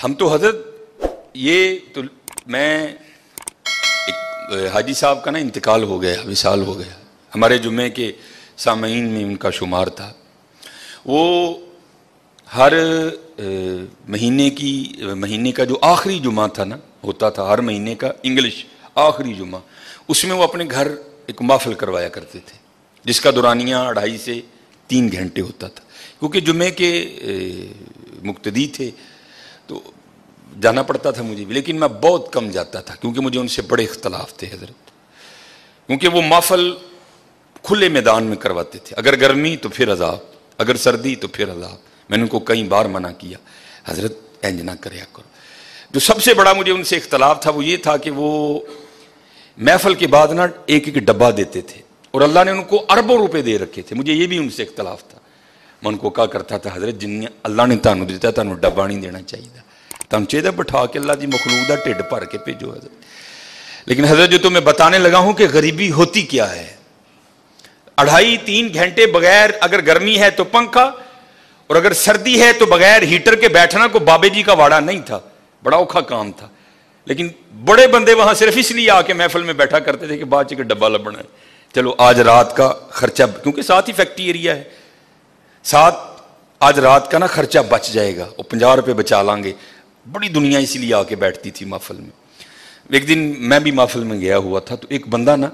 ہم تو حضرت یہ تو میں حاجی صاحب کا نا انتقال ہو گیا، وصال ہو گیا، ہمارے جمعے کے سامعین میں ان کا شمار تھا۔ وہ ہر مہینے کا جو آخری جمعہ تھا نا، ہوتا تھا ہر مہینے کا انگلش آخری جمعہ، اس میں وہ اپنے گھر ایک محفل کروایا کرتے تھے، جس کا دورانیہ 2.5 سے 3 گھنٹے ہوتا تھا۔ کیونکہ جمعے کے مقتدی تھے تو جانا پڑتا تھا مجھے بھی، لیکن میں بہت کم جاتا تھا کیونکہ مجھے ان سے بڑے اختلاف تھے حضرت، کیونکہ وہ محفل کھلے میدان میں کرواتے تھے، اگر گرمی تو پھر عذاب، اگر سردی تو پھر عذاب۔ میں نے ان کو کئی بار منع کیا، حضرت انج نہ کریا کرو۔ جو سب سے بڑا مجھے ان سے اختلاف تھا وہ یہ تھا کہ وہ محفل کے بعد نا ایک ایک ڈبہ دیتے تھے، اور اللہ نے ان کو اربوں روپے دے رکھے تھے، مجھے یہ بھی ان سے اختلاف تھا۔ میں ان کو کہا کرتا تھا حضرت جن اللہ نے تانوں دیتا تانوں ڈبہ نہیں دینا چاہیے، تانوں چاہیے بٹھا کے اللہ دی مخلوق دا ٹھڈ بھر کے بھیجو حضرت۔ لیکن حضرت جو تمہیں بتانے لگا ہوں کہ غریبی ہوتی کیا ہے، 2.5-3 گھنٹے بغیر، اگر گرمی ہے تو پنکھا، اور اگر سردی ہے تو بغیر ہیٹر کے بیٹھنا کو بابے جی کا واڑا نہیں تھا، بڑا اوکھا کام تھا۔ لیکن بڑے بندے وہاں صرف اس لیے آ کے محفل میں بیٹھا کرتے تھے کہ بعد چکے ڈبہ لبنا ہے، چلو آج رات کا خرچہ، کیونکہ ساتھ ہی فیکٹری ایریا ہے، ساتھ آج رات کا نا خرچہ بچ جائے گا، اور 50 روپے بچا لیں گے۔ بڑی دنیا اس لیے آ کے بیٹھتی تھی محفل میں۔ ایک دن میں بھی محفل میں گیا ہوا تھا تو ایک بندہ نا،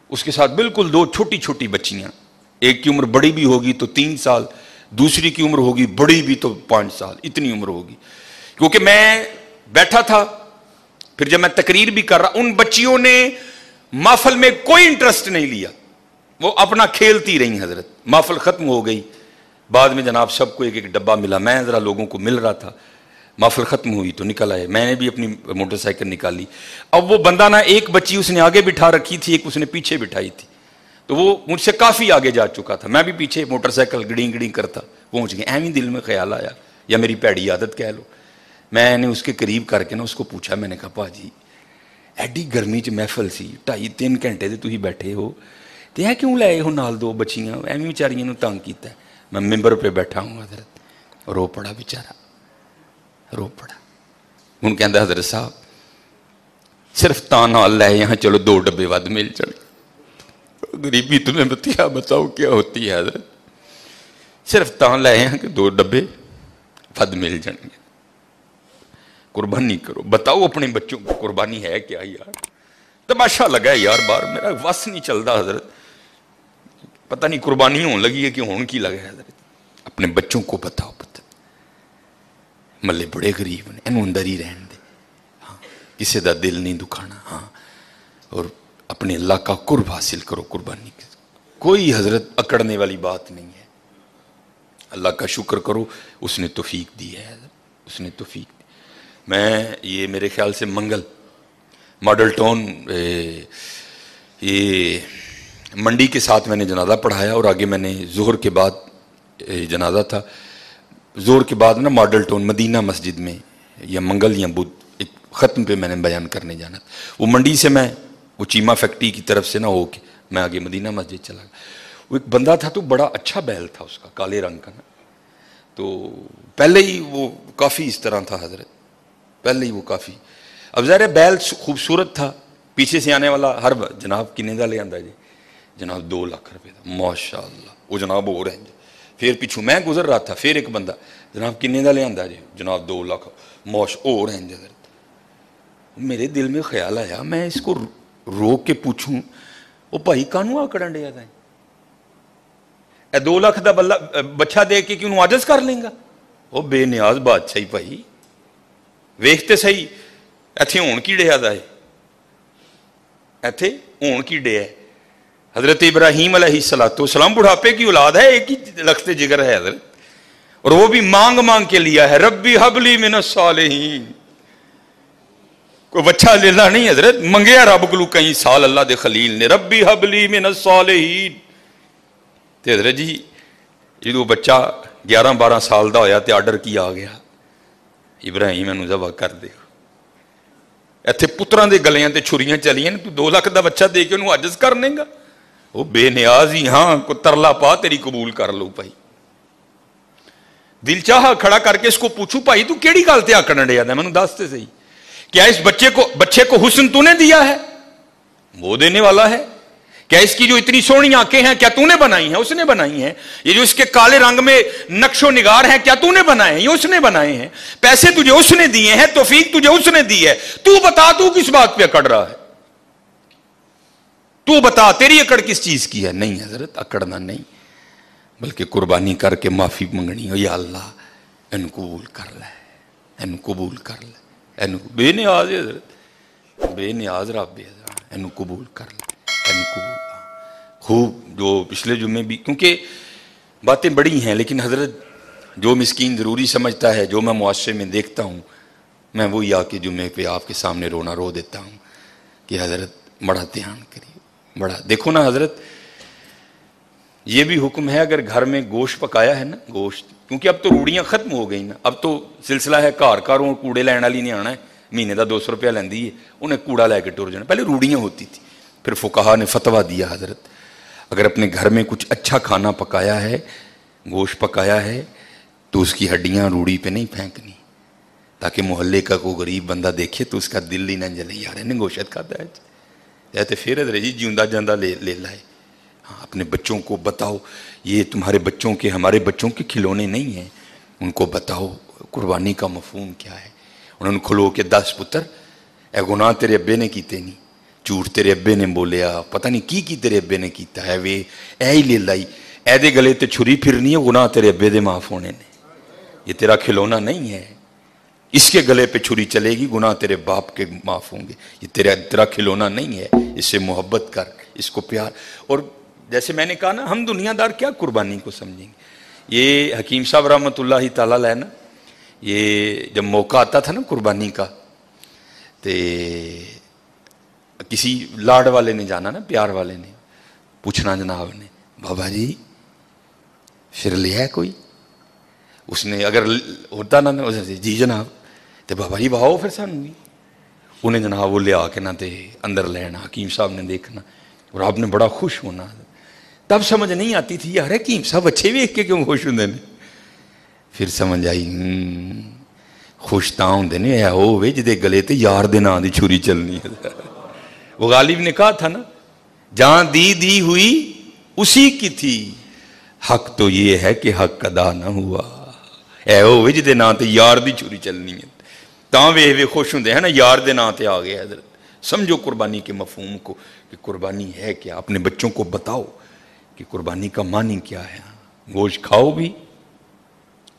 اس کے ساتھ بالکل 2 چھوٹی چھوٹی بچیاں، ایک کی عمر بڑی بھی ہوگی تو 3 سال، دوسری کی عمر ہوگی بڑی بھی تو 5 سال، اتنی عمر ہوگی۔ کیونکہ میں بیٹھا تھا، پھر جب میں تقریر بھی کر رہا، ان بچیوں نے محفل میں کوئی انٹرسٹ نہیں لیا، وہ اپنا کھیلتی رہی حضرت۔ محفل ختم ہو گئی، بعد میں جناب سب کو ایک ایک ڈبہ ملا، میں ذرا لوگوں کو مل رہا تھا، محفل ختم ہوئی تو نکل آئے، میں نے بھی اپنی موٹر سائیکل نکالی۔ اب وہ بندہ نا، ایک بچی اس نے آگے بٹھا رکھی تھی، ایک اس نے پیچھے بٹھائی تھی، تو وہ مجھ سے کافی آگے جا چکا تھا، میں بھی پیچھے موٹر سائیکل گڑیں گڑیں کرتا پہنچ گیا۔ ایویں دل میں خیال آیا، یا میری پیڑی عادت کہہ لو، میں نے اس کے قریب کر کے نا اس کو پوچھا، میں نے کہا پا جی ایڈی گرمی چ محفل سی 2.5-3 گھنٹے تو تھی بیٹھے ہو، تو یہ کیوں لائے ہو نال 2 بچیاں، ایویں بیچاریاں نو تنگ کیتا ہے۔ میں ممبر پہ بیٹھا ہوں حضرت، رو پڑا بیچارہ، رو پڑا۔ ان کہندا حضرت صاحب صرف تاں نال لے یہاں، چلو 2 ڈبے ود مل جائیں۔ غریبی تمہیں بتاؤ کیا ہوتی ہے حضرت، صرف تاں لے یہاں کہ 2 ڈبے ود مل جائیں گے۔ قربانی کرو، بتاؤ اپنے بچوں کو قربانی ہے کیا یار؟ تماشا لگا ہے یار، بار میرا وس نہیں چلتا حضرت، پتہ نہیں قربانی ہون لگی ہے کہ ہون کی لگا ہے حضرت۔ اپنے بچوں کو بتاؤ، پتہ ملے بڑے غریب نے، انہوں اندر ہی رہن دے، ہاں کسی دا دل نہیں دکھانا، ہاں، اور اپنے اللہ کا قرب حاصل کرو قربانی کے۔ کوئی حضرت اکڑنے والی بات نہیں ہے، اللہ کا شکر کرو، اس نے توفیق دی ہے حضرت، اس نے توفیق دی۔ میں یہ میرے خیال سے منگل ماڈل ٹاؤن یہ منڈی کے ساتھ میں نے جنازہ پڑھایا، اور آگے میں نے ظہر کے بعد جنازہ تھا، ظہر کے بعد نا ماڈل ٹاؤن مدینہ مسجد میں یا منگل یا بدھ ایک ختم پہ میں نے بیان کرنے جانا تھا۔ وہ منڈی سے میں وہ چیمہ فیکٹری کی طرف سے نہ ہو کے میں آگے مدینہ مسجد چلا گیا۔ وہ ایک بندہ تھا تو بڑا اچھا بیل تھا اس کا، کالے رنگ کا نا، تو پہلے ہی وہ کافی اس طرح تھا حضرت، پہلے ہی وہ کافی، اب ظاہر بیل خوبصورت تھا، پیچھے سے آنے والا ہر جناب کنے دا لے آندا جی، جناب 2 لاکھ روپے دا، ماشاء اللہ، وہ جناب ہو رہے ہیں۔ پھر پیچھوں میں گزر رہا تھا، پھر ایک بندہ، جناب کنے دا لے آندا جی، جناب 2 لاکھ، ہو رہے ہیں حضرت۔ میرے دل میں خیال آیا، میں اس کو روک کے پوچھوں، وہ بھائی کانوں آکڑن ڈیا تھا، اے 2 لاکھ دا بچہ دے کے کیوں عاجز کر لیں گا؟ وہ بے نیاز بادشاہی بھائی، ویکھتے صحیح ایتھے ہون کی ڈیا دا ہے، ایتھے ہون کی ڈیا ہے۔ حضرت ابراہیم علیہ السلام بڑھاپے کی اولاد ہے، ایک ہی لخت جگر ہے حضرت، اور وہ بھی مانگ مانگ کے لیا ہے، ربی حبلی من الصالحین، کوئی بچہ لینا نہیں حضرت، منگیا رب کو کئی سال اللہ دے خلیل نے، ربی حبلی من الصالحین۔ تے حضرت جی جدو بچہ 11-12 سال دا ہویا تے آرڈر کی آ گیا، ابراہیم انہوں ذبح کر دے۔ ایتھے پتراں دے گلیاں تے چھریاں چلیاں، تو 2 لاکھ دا بچہ دے کے انہوں عاجز کر لیں گا؟ وہ بے نیاز ہی ہاں کو ترلا پا تیری قبول کر لو بھائی. دل چاہا کھڑا کر کے اس کو پوچھوں بھائی تو کیڑی گل تے آکڑ ڈیا ہے مینوں دس تے صحیح, کیا اس بچے کو حسن تو نے دیا ہے؟ وہ دینے والا ہے. کیا اس کی جو اتنی سونی آنکھیں ہیں کیا تو نے بنائی ہیں؟ اس نے بنائی ہیں. یہ جو اس کے کالے رنگ میں نقش و نگار ہیں کیا تو نے بنائے ہیں؟ یہ اس نے بنائے ہیں. پیسے تجھے اس نے دیے ہیں, توفیق تجھے اس نے دی ہے. تو بتا تو کس بات پہ اکڑ رہا ہے؟ تو بتا تیری اکڑ کس چیز کی ہے؟ نہیں حضرت اکڑنا نہیں, بلکہ قربانی کر کے معافی منگنی ہو, یا اللہ ان قبول کر لے, ان قبول کر لے, ان بے نیاز ہے حضرت, بے نیاز رب ہے, ان قبول کر لے, ان قبول. خوب جو پچھلے جمعے بھی, کیونکہ باتیں بڑی ہیں لیکن حضرت جو مسکین ضروری سمجھتا ہے, جو میں معاشرے میں دیکھتا ہوں, میں وہی آ کے جمعے پہ آپ کے سامنے رونا رو دیتا ہوں کہ حضرت بڑا دھیان کریے, بڑا دیکھو نا حضرت. یہ بھی حکم ہے اگر گھر میں گوشت پکایا ہے نا, گوشت, کیونکہ اب تو روڑیاں ختم ہو گئی نا, اب تو سلسلہ ہے گھر گھروں کوڑے لین والی نہیں آنا ہے, مہینے کا 200 روپیہ لیندی ہے, انہیں کوڑا لے کے ٹر جانا. پہلے روڑیاں ہوتی تھی, پھر فقہا نے فتویٰ دیا حضرت اگر اپنے گھر میں کچھ اچھا کھانا پکایا ہے, گوشت پکایا ہے, تو اس کی ہڈیاں روڑی پہ نہیں پھینکنی, تاکہ محلے کا کوئی غریب بندہ دیکھے تو اس کا دل ہی نہ جلے, یار نے گوشت کھاتا ہے تو پھر حضرت جی جیوندا جاندہ لے لائے. ہاں اپنے بچوں کو بتاؤ یہ تمہارے بچوں کے ہمارے بچوں کے کھلونے نہیں ہیں, ان کو بتاؤ قربانی کا مفہوم کیا ہے. انہوں نے کھلو کے 10 پتر, اے گناہ تیرے ابے نے کیتے نہیں, جھوٹ تیرے ابے نے بولیا, پتہ نہیں کی تیرے ابے نے کیتا ہے, وے اے ہی لے لائی, اے دے گلے تے چھری پھرنی ہے, گناہ تیرے ابے دے معاف ہونے نے, یہ تیرا کھلونا نہیں ہے. اس کے گلے پہ چھری چلے گی, گناہ تیرے باپ کے معاف ہوں گے, یہ تیرا کھلونا نہیں ہے, اس سے محبت کر, اس کو پیار. اور جیسے میں نے کہا نا, ہم دنیا دار کیا قربانی کو سمجھیں گے. یہ حکیم صاحب رحمۃ اللہ تعالیٰ علیہ نا, یہ جب موقع آتا تھا نا قربانی کا, تو کسی لاڈ والے نے جانا نا, پیار والے نے پوچھنا جناب نے, بابا جی پھر لیا ہے کوئی؟ اس نے اگر ہوتا نا جی جناب, تو بابا جی بہاؤ پھر سانو بھی. انہیں جناب وہ لیا کے نہ تے اندر لینا, حکیم صاحب نے دیکھنا اور آپ نے بڑا خوش ہونا. تب سمجھ نہیں آتی تھی یار حکیم صاحب اچھے ویکھ کے کیوں خوش ہوندے نے. پھر سمجھ آئی خوش تاں ہوندے نے اے ہوے جدے گلے تے یار دے نام دی چھری چلنی ہے. وہ غالب نے کہا تھا نا, جہاں دی ہوئی اسی کی تھی, حق تو یہ ہے کہ حق ادا نہ ہوا, اے ہوے جدے نام تے یار دی چھری چلنی ہے. تاں وے خوش ہوندے ہیں نا, یار دے نام تے آ گئے. حضرت سمجھو قربانی کے مفہوم کو کہ قربانی ہے کیا. اپنے بچوں کو بتاؤ کہ قربانی کا معنی کیا ہے. گوشت کھاؤ بھی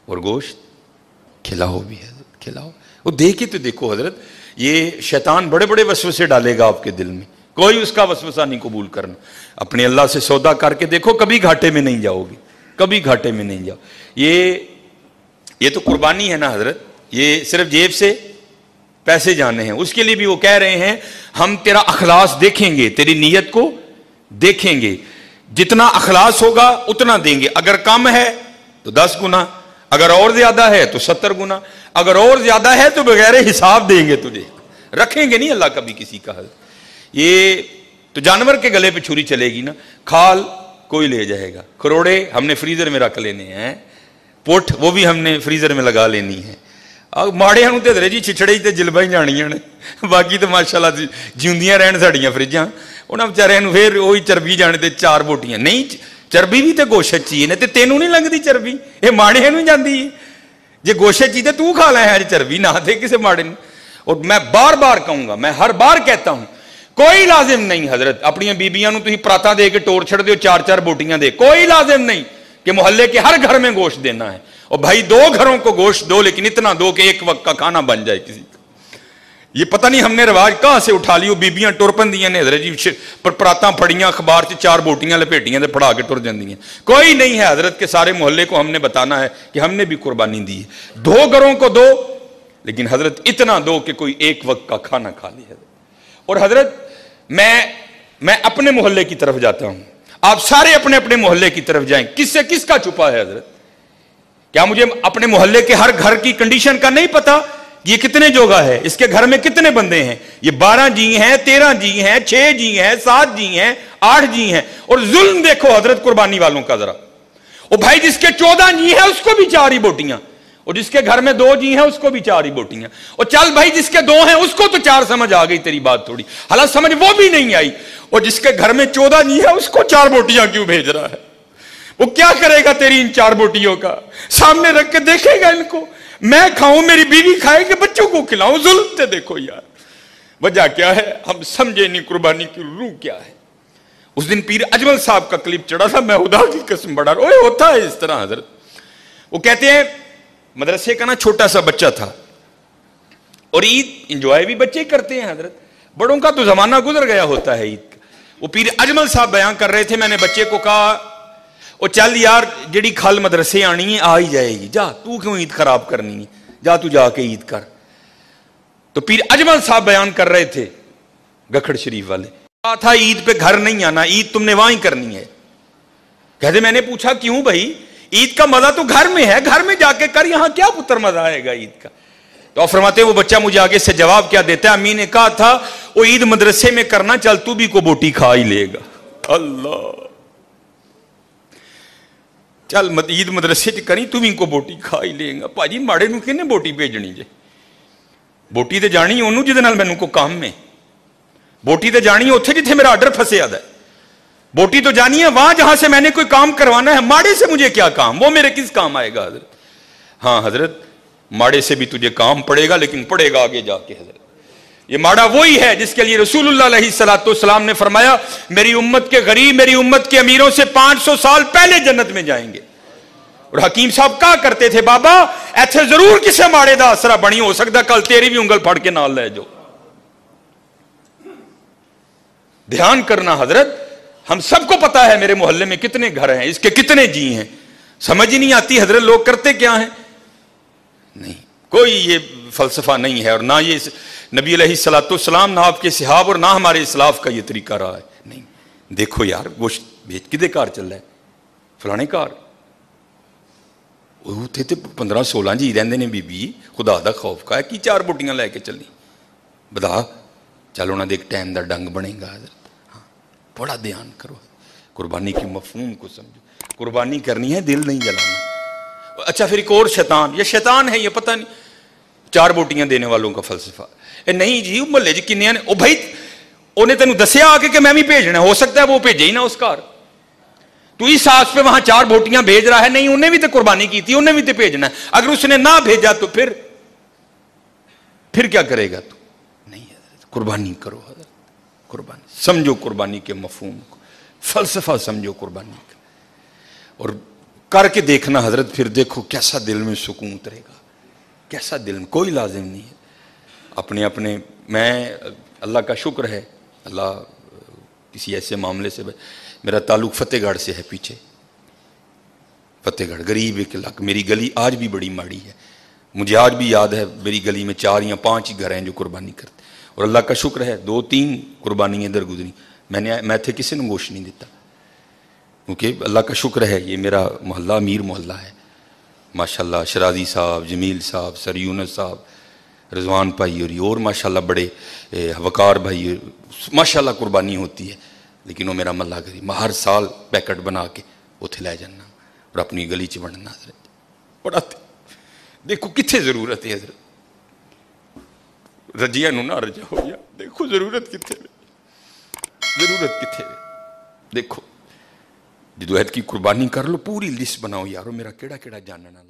اور گوشت کھلاؤ بھی, حضرت کھلاؤ. وہ دیکھے تو دیکھو حضرت, یہ شیطان بڑے بڑے وسوسے ڈالے گا آپ کے دل میں, کوئی اس کا وسوسہ نہیں قبول کرنا. اپنے اللہ سے سودا کر کے دیکھو, کبھی گھاٹے میں نہیں جاؤ گے, کبھی گھاٹے میں نہیں جاؤ. یہ تو قربانی ہے نا حضرت, یہ صرف جیب سے پیسے جانے ہیں. اس کے لیے بھی وہ کہہ رہے ہیں ہم تیرا اخلاص دیکھیں گے, تیری نیت کو دیکھیں گے, جتنا اخلاص ہوگا اتنا دیں گے. اگر کم ہے تو 10 گنا, اگر اور زیادہ ہے تو 70 گنا, اگر اور زیادہ ہے تو بغیر حساب دیں گے تجھے, رکھیں گے نہیں اللہ کبھی کسی کا. یہ تو جانور کے گلے پہ چھری چلے گی نا, کھال کوئی لے جائے گا, کروڑے ہم نے فریزر میں رکھ لینے ہیں, پوٹ وہ بھی ہم نے فریزر میں لگا لینی ہے. ماڑے ہوں تو درے جی چھچڑے تے جلبا ہی جانیاں نے, باقی تو ماشاءاللہ جیوندیاں رہن ساڑیاں فریجاں, انہاں بیچاریاں نوں پھر وہی چربی جانے تے 4 بوٹیاں. نہیں چربی بھی تے گوشت چی نے, تے تینوں نہیں لنگدی چربی, یہ ماڑے نوں جاندی ہے. جے گوشت چی تے تو کھا لے ہے چربی, نہ دے کسے ماڑے نوں. اور میں بار بار کہوں گا, میں ہر بار کہتا ہوں, کوئی لازم نہیں حضرت اپنی بیبیاں نوں تسی پراتا دے کے ٹور چھڑ دیو 4 بوٹیاں دے, کوئی لازم نہیں کہ محلے کے ہر گھر میں گوشت دینا ہے. اور بھائی 2 گھروں کو گوشت دو, لیکن اتنا دو کہ ایک وقت کا کھانا بن جائے کسی کا. یہ پتہ نہیں ہم نے رواج کہاں سے اٹھا لی. بیبیاں ٹر پندیاں نے حضرت جی, پراتاں پھڑیاں اخبار سے 4 بوٹیاں لپیٹیاں تے پڑھا کے ٹر جاندیاں. کوئی نہیں ہے حضرت کہ سارے محلے کو ہم نے بتانا ہے کہ ہم نے بھی قربانی دی ہے. 2 گھروں کو دو, لیکن حضرت اتنا دو کہ کوئی ایک وقت کا کھانا کھا لے. اور حضرت میں اپنے محلے کی طرف جاتا ہوں, آپ سارے اپنے اپنے محلے کی طرف جائیں. کس سے کس کا چھپا ہے حضرت؟ کیا مجھے اپنے محلے کے ہر گھر کی کنڈیشن کا نہیں پتا یہ کتنے جوگا ہے, اس کے گھر میں کتنے بندے ہیں, یہ 12 جی ہیں, 13 جی ہیں, 6 جی ہیں, 7 جی ہیں, 8 جی ہیں. اور ظلم دیکھو حضرت قربانی والوں کا ذرا. اور بھائی جس کے 14 جی ہیں اس کو بھی 4 ہی بوٹیاں, اور جس کے گھر میں 2 جی ہیں اس کو بھی 4 ہی بوٹیاں. اور چل بھائی جس کے 2 ہیں اس کو تو 4 سمجھ آ گئی تیری بات تھوڑی, حالانکہ سمجھ وہ بھی نہیں آئی. اور جس کے گھر میں 14 جی ہے اس کو 4 بوٹیاں کیوں بھیج رہا ہے؟ وہ کیا کرے گا تیری ان 4 بوٹیوں کا؟ سامنے رکھ کے دیکھے گا ان کو, میں کھاؤں, میری بیوی کھائے کہ بچوں کو کھلاؤں؟ ظلم تے دیکھو یار, وجہ کیا ہے ہم سمجھے نہیں قربانی کی روح کیا ہے. اس دن پیر اجمل صاحب کا کلپ چڑھا تھا, میں خدا کی قسم بڑا اوے ہوتا ہے اس طرح حضرت. وہ کہتے ہیں مدرسے کا نا چھوٹا سا بچہ تھا, اور عید انجوائے بھی بچے کرتے ہیں حضرت, بڑوں کا تو زمانہ گزر گیا ہوتا ہے عید کا. وہ پیر اجمل صاحب بیان کر رہے تھے, میں نے بچے کو کہا او چل یار جڑی کھال مدرسے آنی ہے آ ہی جائے گی, جا تو کیوں عید خراب کرنی ہے, جا تو جا کے عید کر. تو پیر اجمل صاحب بیان کر رہے تھے گکھڑ شریف والے, کہا تھا عید پہ گھر نہیں آنا, عید تم نے وہاں ہی کرنی ہے. کہتے میں نے پوچھا کیوں بھائی, عید کا مزہ تو گھر میں ہے, گھر میں جا کے کر, یہاں کیا پتر مزہ آئے گا عید کا؟ تو فرماتے ہیں وہ بچہ مجھے آگے سے جواب کیا دیتا ہے, امی نے کہا تھا وہ عید مدرسے میں کرنا, چل تو بھی کو بوٹی کھا ہی لے گا. اللہ, چل عید مدرسے چ کری تو بھی کو بوٹی کھا ہی لے گا. پاجی ماڑے نو کنے بوٹی بھیجنی جے؟ بوٹی تے جانی انہوں جہدے نال مینوں کو کام میں, بوٹی تے جانی ہے اوتھے جتھے میرا آرڈر پھسیا ہے, بوٹی تو جانی ہے وہاں جہاں سے میں نے کوئی کام کروانا ہے. ماڑے سے مجھے کیا کام, وہ میرے کس کام آئے گا حضرت؟ ہاں حضرت ماڑے سے بھی تجھے کام پڑے گا, لیکن پڑے گا آگے جا کے حضرت. یہ ماڑا وہی ہے جس کے لیے رسول اللہ علیہ الصلوۃ والسلام نے فرمایا میری امت کے غریب میری امت کے امیروں سے 500 سال پہلے جنت میں جائیں گے. اور حکیم صاحب کہا کرتے تھے بابا ایتھے ضرور کسے ماڑے دا اثرا بنی, ہو سکتا کل تیری بھی انگل پھڑ کے نال لے جو. دھیان کرنا حضرت, ہم سب کو پتا ہے میرے محلے میں کتنے گھر ہیں, اس کے کتنے جی ہیں, سمجھ ہی نہیں آتی حضرت لوگ کرتے کیا ہیں. نہیں کوئی یہ فلسفہ نہیں ہے, اور نہ یہ نبی علیہ الصلوۃ والسلام, نہ آپ کے صحاب, اور نہ ہمارے اسلاف کا یہ طریقہ رہا ہے. نہیں دیکھو یار گوشت بھیج کدے کار چل رہا ہے, فلانے کار اتنے تو 15-16 جی رہتے ہیں بی خدا دا خوف کا ہے, کی 4 بوٹیاں لے کے چلی بتا, چل انہوں نے ایک ٹائم دا ڈنگ بنے گا حضرت. ہاں بڑا دھیان کرو, قربانی کے مفہوم کو سمجھو, قربانی کرنی ہے دل نہیں جلانا. اچھا پھر ایک اور شیطان, یہ شیطان ہے یہ پتہ نہیں, 4 بوٹیاں دینے والوں کا فلسفہ. نہیں جی محلے جی کنیاں نے, او بھائی انہیں تینوں دسیا آ کے کہ میں بھی بھیجنا, ہو سکتا ہے وہ بھیجے ہی نہ اس کار, تو اس آس پہ وہاں 4 بوٹیاں بھیج رہا ہے. نہیں انہیں بھی تو قربانی کی تھی, انہیں بھی تو بھیجنا ہے, اگر اس نے نہ بھیجا تو پھر کیا کرے گا تو؟ نہیں حضرت قربانی کرو حضرت, قربانی سمجھو, قربانی کے مفہوم کو, فلسفہ سمجھو قربانی کا, اور کر کے دیکھنا حضرت, پھر دیکھو کیسا دل میں سکون اترے گا, کیسا دل میں, کوئی لازم نہیں ہے اپنے میں اللہ کا شکر ہے, اللہ کسی ایسے معاملے سے, میرا تعلق فتح گڑھ سے ہے, پیچھے فتح گڑھ غریب ایک علاقہ, میری گلی آج بھی بڑی ماڑی ہے, مجھے آج بھی یاد ہے میری گلی میں 4 یا 5 ہی گھر ہیں جو قربانی کرتے, اور اللہ کا شکر ہے 2-3 قربانی ادھر گزری, میں تھے کسی نے گوشت نہیں دیتا, کیونکہ اللہ کا شکر ہے یہ میرا محلہ امیر محلہ ہے ماشاءاللہ. شرازی صاحب, جمیل صاحب, سر یونس صاحب, رضوان بھائی اور ماشاءاللہ بڑے وقار بھائی, ماشاءاللہ قربانی ہوتی ہے. لیکن وہ میرا محلہ غریب, میں ہر سال پیکٹ بنا کے اتنے لے جانا اور اپنی گلی چ بننا حضرت. بڑا دیکھو کتنے ضرورت ہے حضرت, رجیا نو نہ رجا ہو گیا, دیکھو ضرورت کتنے, ضرورت کتنے. دیکھو جدو عہد کی قربانی کر لو, پوری لسٹ بناؤ یارو میرا کیڑا کیڑا جاننا.